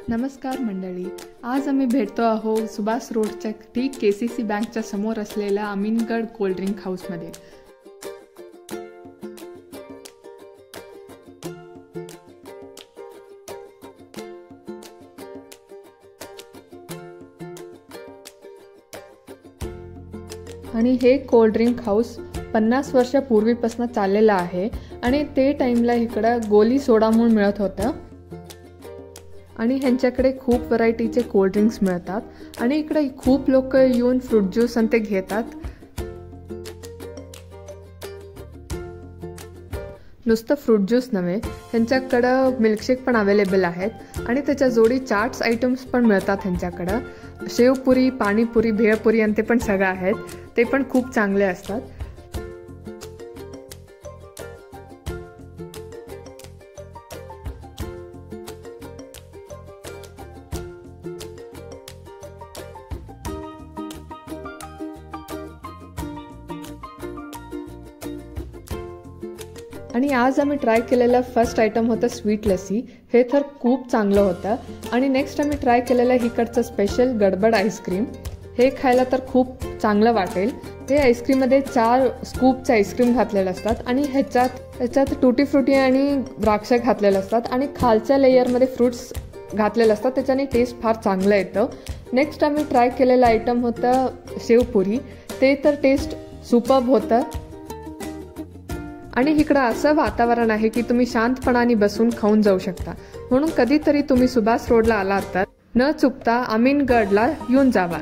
नमस्कार मंडळी, आज आम्ही भेटतो आहोत सुभाष रोडच्या ठीक केसीसी बँकच्या समोर असलेल्या अमीनगड कोल्ड ड्रिंक हाऊसमध्ये। आणि हे कोल्ड ड्रिंक हाऊस 50 वर्षापूर्वीपासून चाललेलं आहे आणि ते टाइमला इकडे गोली सोडा म्हणून मिळत होतं आणि ह्यांच्याकडे खूप व्हरायटीचे कोल्ड ड्रिंक्स मिळतात आणि इकडे खूप लोक येऊन फ्रूट ज्यूस आणि ते घेतात। नुसतं फ्रूट ज्यूस नव्हे, ह्यांच्याकडे मिल्कशेक पण अवेलेबल आहेत आणि त्याच्या जोडी चाट्स आयटम्स पण मिळतात। ह्यांच्याकडे शेवपुरी, पाणीपुरी, भेळपुरी आणि ते पण सगळं आहेत, ते पण खूप चांगले असतात। आणि आज आम्ही ट्राय केलेलं फर्स्ट आयटम होतं स्वीट लस्सी। हे तर खूप चांगलं होतं। आणि नेक्स्ट आम्ही ट्राय केलेलं इकडचं स्पेशल गडबड आईस्क्रीम। हे खायला तर खूप चांगलं वाटेल। हे आईस्क्रीममध्ये 4 स्कूपचं आईस्क्रीम घातलेलं असतात आणि ह्याच्यात टूटी फ्रुटी आणि द्राक्ष घातलेलं असतात आणि खालच्या लेयरमध्ये फ्रूट्स घातलेलं असतात, त्याच्याने टेस्ट फार चांगलं येतं। नेक्स्ट आम्ही ट्राय केलेलं आयटम होतं शेवपुरी। ते तर टेस्ट सुपर्ब होतं आणि इकडं असं वातावरण आहे की तुम्ही शांतपणाने बसून खाऊन जाऊ शकता। म्हणून कधीतरी तुम्ही सुभाष रोडला आलात तर न चुकता अमीनगडला येऊन जावा।